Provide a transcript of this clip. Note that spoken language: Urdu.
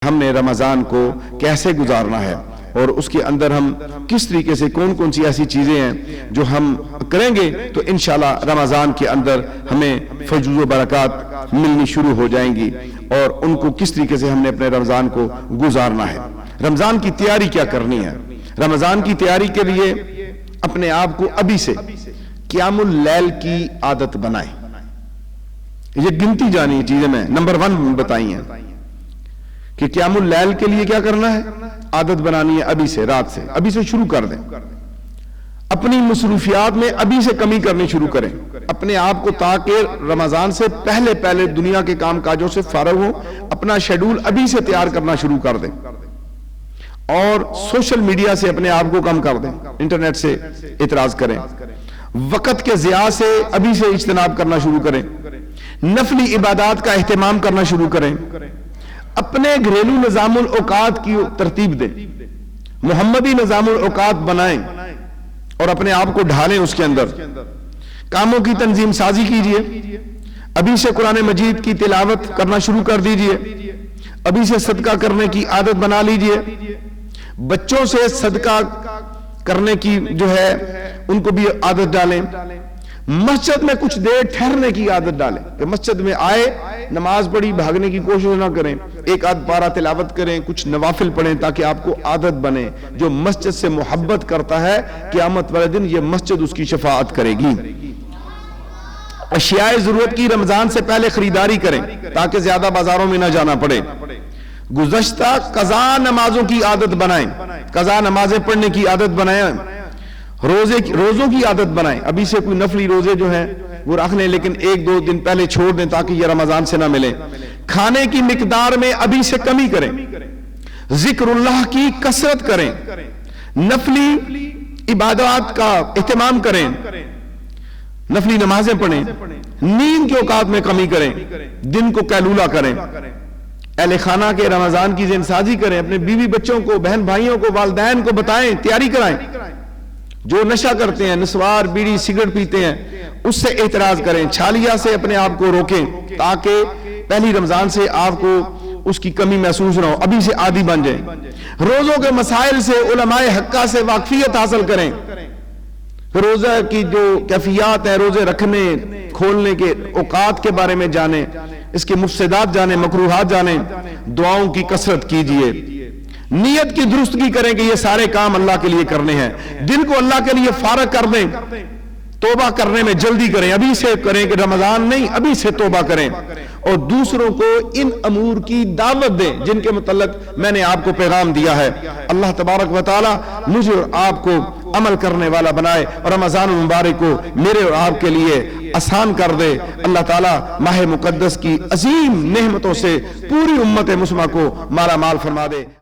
ہم نے رمضان کو کیسے گزارنا ہے اور اس کے اندر ہم کس طریقے سے کون کون سی ایسی چیزیں ہیں جو ہم کریں گے تو انشاءاللہ رمضان کے اندر ہمیں فیض و برکات ملنی شروع ہو جائیں گی، اور ان کو کس طریقے سے ہم نے اپنے رمضان کو گزارنا ہے۔ رمضان کی تیاری کیا کرنی ہے؟ رمضان کی تیاری کے لیے اپنے آپ کو ابھی سے قیام اللیل کی عادت بنائیں۔ یہ گنتی جانی چیزیں میں نمبر 1 بتائی ہیں کہ قیام اللیل کے لیے کیا کرنا ہے، عادت بنانی ہے ابھی سے، رات سے ابھی سے شروع کر دیں۔ اپنی مصروفیات میں ابھی سے کمی کرنی شروع کریں اپنے آپ کو، تاکہ رمضان سے پہلے دنیا کے کام کاجوں سے فارغ ہو، اپنا شیڈول ابھی سے تیار کرنا شروع کر دیں، اور سوشل میڈیا سے اپنے آپ کو کم کر دیں، انٹرنیٹ سے اعتراض کریں، وقت کے ضیاع سے ابھی سے اجتناب کرنا شروع کریں، نفلی عبادات کا اہتمام کرنا شروع کریں، اپنے گھریلو نظام الاوقات کی ترتیب دیں، محمدی نظام الاوقات بنائیں اور اپنے آپ کو ڈھالیں اس کے اندر، کاموں کی تنظیم سازی کیجئے، ابھی سے قرآن مجید کی تلاوت کرنا شروع کر دیجئے، ابھی سے صدقہ کرنے کی عادت بنا لیجئے، بچوں سے صدقہ کرنے کی جو ہے ان کو بھی عادت ڈالیں، مسجد میں کچھ دیر ٹھہرنے کی عادت ڈالیں کہ مسجد میں آئے، نماز پڑھی، بھاگنے کی کوشش نہ کریں، ایک آدھ پارہ تلاوت کریں، کچھ نوافل پڑھیں تاکہ آپ کو عادت بنے۔ جو مسجد سے محبت کرتا ہے قیامت والے دن یہ مسجد اس کی شفاعت کرے گی۔ اشیاء ضرورت کی رمضان سے پہلے خریداری کریں تاکہ زیادہ بازاروں میں نہ جانا پڑے۔ گزشتہ قضا نمازوں کی عادت بنائیں، قضا نمازیں پڑھنے کی عادت بنائیں، روزوں کی عادت بنائیں، ابھی سے کوئی نفلی روزے جو ہیں وہ رکھ لیں، لیکن 1-2 دن پہلے چھوڑ دیں تاکہ یہ رمضان سے نہ ملیں۔ کھانے کی مقدار میں ابھی سے کمی کریں، ذکر اللہ کی کثرت کریں، نفلی عبادات کا اہتمام کریں، نفلی نمازیں پڑھیں، نیند کے اوقات میں کمی کریں، دن کو قیلولہ کریں، اہل خانہ کے رمضان کی ذہن سازی کریں، اپنے بیوی بچوں کو، بہن بھائیوں کو، والدین کو بتائیں، تیاری کرائیں۔ جو نشہ کرتے ہیں، نسوار، بیڑی، سگریٹ پیتے ہیں، اس سے اعتراض کریں، چھالیا سے اپنے آپ کو روکیں تاکہ پہلی رمضان سے آپ کو اس کی کمی محسوس نہ ہو، ابھی سے عادی بن جائیں۔ روزوں کے مسائل سے علماء حقہ سے واقفیت حاصل کریں، روزہ کی جو کیفیات ہیں، روزے رکھنے کھولنے کے اوقات کے بارے میں جانیں، اس کے مفسدات جانیں، مکروہات جانیں، دعاؤں کی کثرت کیجئے، نیت کی درستگی کریں کہ یہ سارے کام اللہ کے لیے کرنے ہیں، دل کو اللہ کے لیے فارغ کر دیں، توبہ کرنے میں جلدی کریں، ابھی سے کریں کہ رمضان نہیں، ابھی سے توبہ کریں، اور دوسروں کو ان امور کی دعوت دیں جن کے متعلق میں نے آپ کو پیغام دیا ہے۔ اللہ تبارک و تعالی مجھے اور آپ کو عمل کرنے والا بنائے اور رمضان المبارک کو میرے اور آپ کے لیے آسان کر دے۔ اللہ تعالی ماہ مقدس کی عظیم نعمتوں سے پوری امت مسلمہ کو مالا مال فرما دے۔